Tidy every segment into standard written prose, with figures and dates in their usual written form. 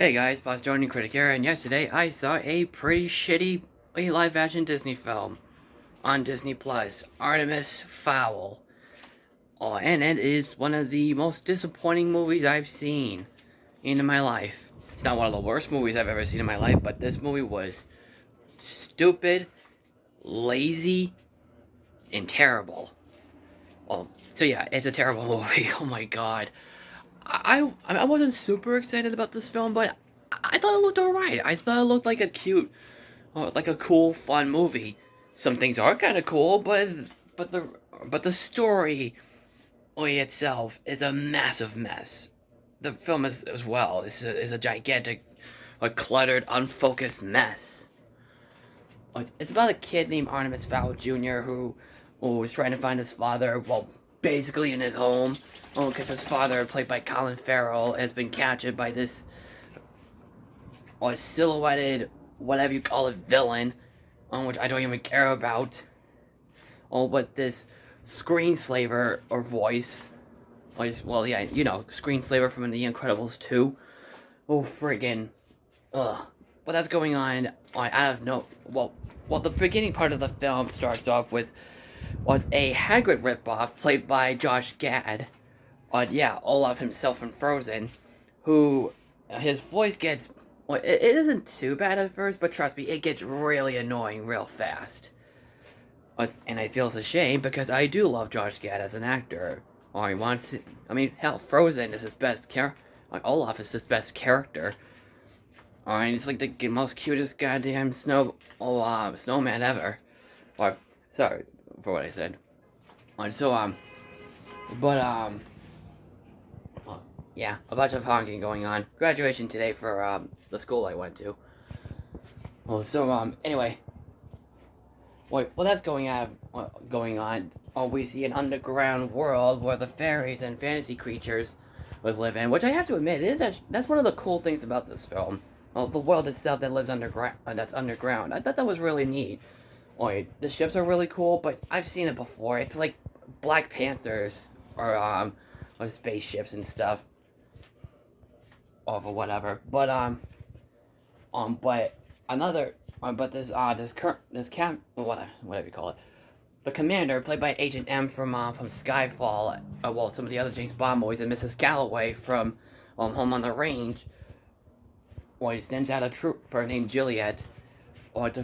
Hey guys, Bostonian Critic here, and yesterday I saw a pretty shitty live-action Disney film on Disney Plus, Artemis Fowl. Oh, and it is one of the most disappointing movies I've seen in my life. It's not one of the worst movies I've ever seen in my life, but this movie was stupid, lazy, and terrible. Well, so yeah, it's a terrible movie. Oh my god. I wasn't super excited about this film, but I thought it looked alright. I thought it looked like a cute, like a cool, fun movie. Some things are kind of cool, but the but the story itself is a massive mess. The film is as well is a gigantic, a cluttered, unfocused mess. It's about a kid named Artemis Fowl Jr. who is trying to find his father. Well, basically in his home. Oh, because his father, played by Colin Farrell, has been captured by this silhouetted, whatever you call it, villain, which I don't even care about. Oh, but this screenslaver or voice, well, yeah, you know, screenslaver from The Incredibles 2. Oh, friggin', ugh. But that's going on out of no, well, the beginning part of the film starts off with a Hagrid ripoff played by Josh Gad. Yeah, Olaf himself from Frozen, who his voice gets. Well, it isn't too bad at first, but trust me, it gets really annoying real fast. And I feel it's a shame because I do love Josh Gad as an actor. Or he wants. I mean, hell, Frozen is his best character. Olaf is his best character. And it's like the most cutest goddamn snowman ever. Or, sorry for what I said. So, but, yeah, a bunch of honking going on. Graduation today for, the school I went to. Well, so, anyway. Well, that's going on. Oh, we see an underground world where the fairies and fantasy creatures would live in, which I have to admit, that's one of the cool things about this film. Well, the world itself that lives underground, that's underground. I thought that was really neat. The ships are really cool, but I've seen it before. It's like Black Panthers or spaceships and stuff, or whatever. But another, whatever you call it, the commander, played by Agent M from Skyfall, well, some of the other James Bond movies, and Mrs. Galloway from Home on the Range. He sends out a trooper named Juliet, to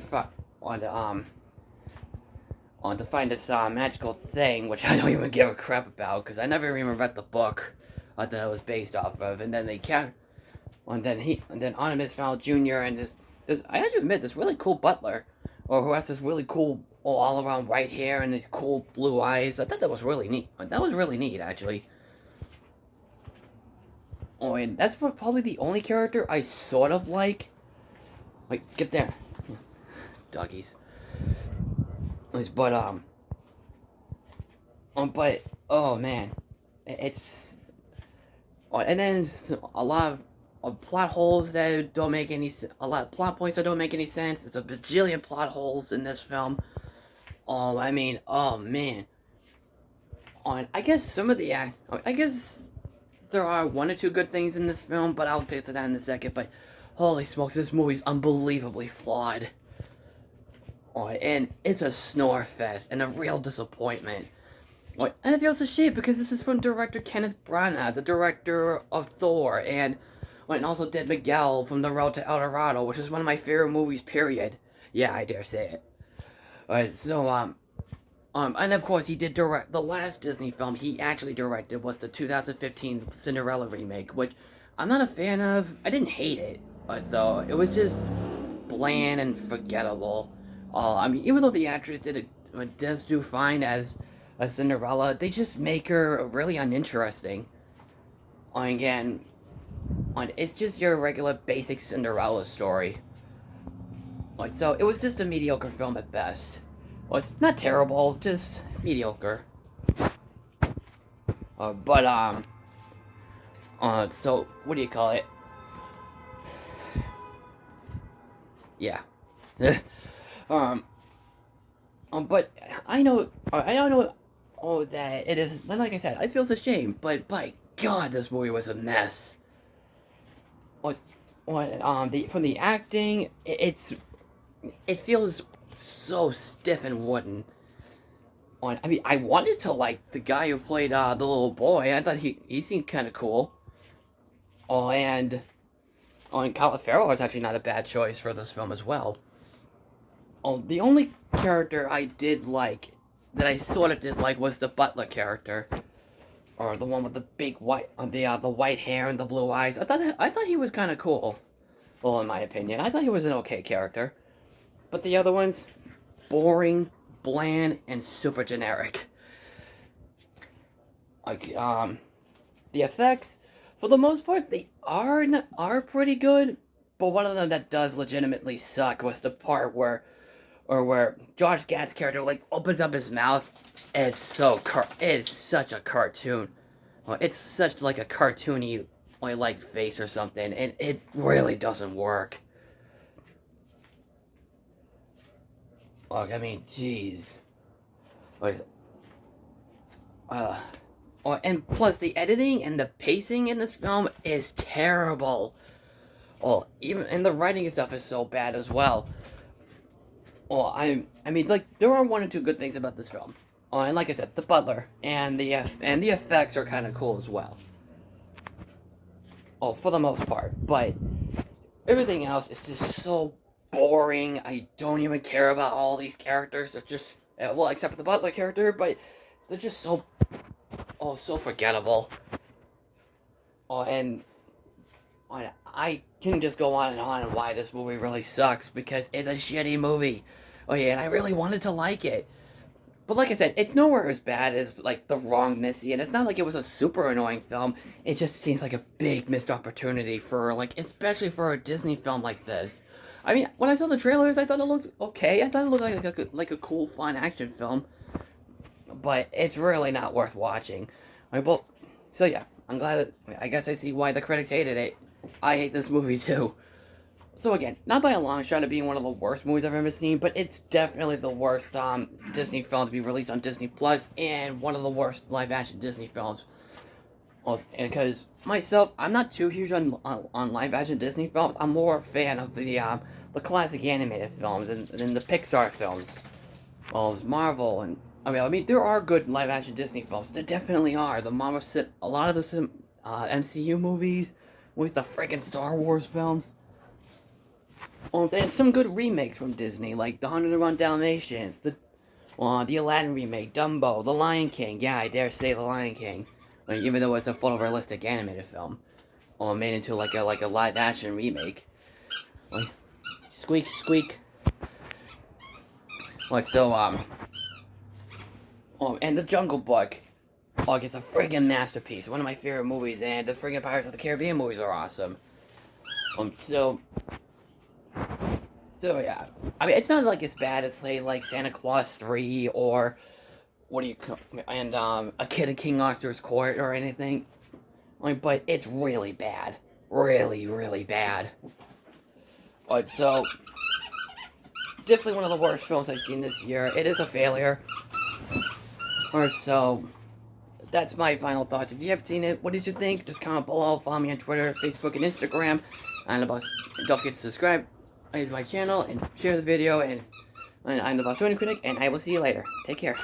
find this magical thing, which I don't even give a crap about because I never even read the book that it was based off of. And then and then Artemis Fowl Jr. and this I have to admit, this really cool butler, who has this really cool all around white hair and these cool blue eyes. I thought that was really neat. That was really neat, actually. Oh, and that's probably the only character I sort of like. Like, get there, doggies. But but oh man, it's. Oh, and then a lot of plot holes that don't make any. A lot of plot points that don't make any sense. It's a bajillion plot holes in this film. I mean, oh man. I guess some of the I guess there are one or two good things in this film, but I'll get to that in a second. But holy smokes, this movie's unbelievably flawed. And it's a snore fest and a real disappointment. And it feels a shame because this is from director Kenneth Branagh, the director of Thor, and also did Miguel from The Road to El Dorado, which is one of my favorite movies, period. Yeah, I dare say it. And of course, he did direct the last Disney film he actually directed was the 2015 Cinderella remake, which I'm not a fan of. I didn't hate it, though it was just bland and forgettable. I mean, even though the actress does do fine as a Cinderella, they just make her really uninteresting. Again, it's just your regular basic Cinderella story. So it was just a mediocre film at best. Well, it's not terrible, just mediocre. So what do you call it? Yeah. But I know, oh, that it is, like I said, I feel it's a shame, but by God, this movie was a mess. From the acting, it feels so stiff and wooden. I mean, I wanted to like the guy who played the little boy. I thought he seemed kind of cool. And Colin Farrell was actually not a bad choice for this film as well. The only character I did like, that I sort of did like, was the butler character, or the one with the big white, the white hair and the blue eyes. I thought he was kind of cool. Well, in my opinion, I thought he was an okay character. But the other ones, boring, bland, and super generic. Like, the effects, for the most part, they are pretty good. But one of them that does legitimately suck was the part where Josh Gad's character like opens up his mouth. It's such a cartoon. Well, it's such like a cartoony like face or something, and it really doesn't work. Like, I mean, jeez. And plus the editing and the pacing in this film is terrible. And the writing and stuff is so bad as well. I mean, like, there are one or two good things about this film. And like I said, the butler and the effects are kind of cool as well. For the most part, but everything else is just so boring. I don't even care about all these characters. They're just, well, except for the butler character, but they're just so forgettable. And I can just go on and why this movie really sucks, because it's a shitty movie. And I really wanted to like it. But like I said, it's nowhere as bad as, like, The Wrong Missy, and it's not like it was a super annoying film. It just seems like a big missed opportunity for, like, especially for a Disney film like this. I mean, when I saw the trailers, I thought it looked okay. I thought it looked like a cool, fun action film. But it's really not worth watching. So yeah, I'm glad that, I guess I see why the critics hated it. I hate this movie too. So again, not by a long shot of being one of the worst movies I've ever seen, but it's definitely the worst Disney film to be released on Disney Plus, and one of the worst live-action Disney films. Because myself, I'm not too huge on live-action Disney films. I'm more a fan of the classic animated films and the Pixar films. Marvel and I mean, there are good live-action Disney films. There definitely are. A lot of the MCU movies, with the freaking Star Wars films. There's some good remakes from Disney, like the 101 Dalmatians, the Aladdin remake, Dumbo, The Lion King. Yeah, I dare say The Lion King, even though it's a photorealistic animated film, made into like a live-action remake. Squeak, squeak. And The Jungle Book. It's a friggin' masterpiece. One of my favorite movies, and the friggin' Pirates of the Caribbean movies are awesome. So yeah, I mean, it's not like as bad as, say, like Santa Claus 3 or A Kid in King Arthur's Court or anything. But it's really bad, really, really bad. So definitely one of the worst films I've seen this year. It is a failure. So that's my final thoughts. If you have seen it, what did you think? Just comment below. Follow me on Twitter, Facebook, and Instagram. And don't forget to subscribe to my channel and share the video. And I'm the Bostonian Critic, and I will see you later. Take care.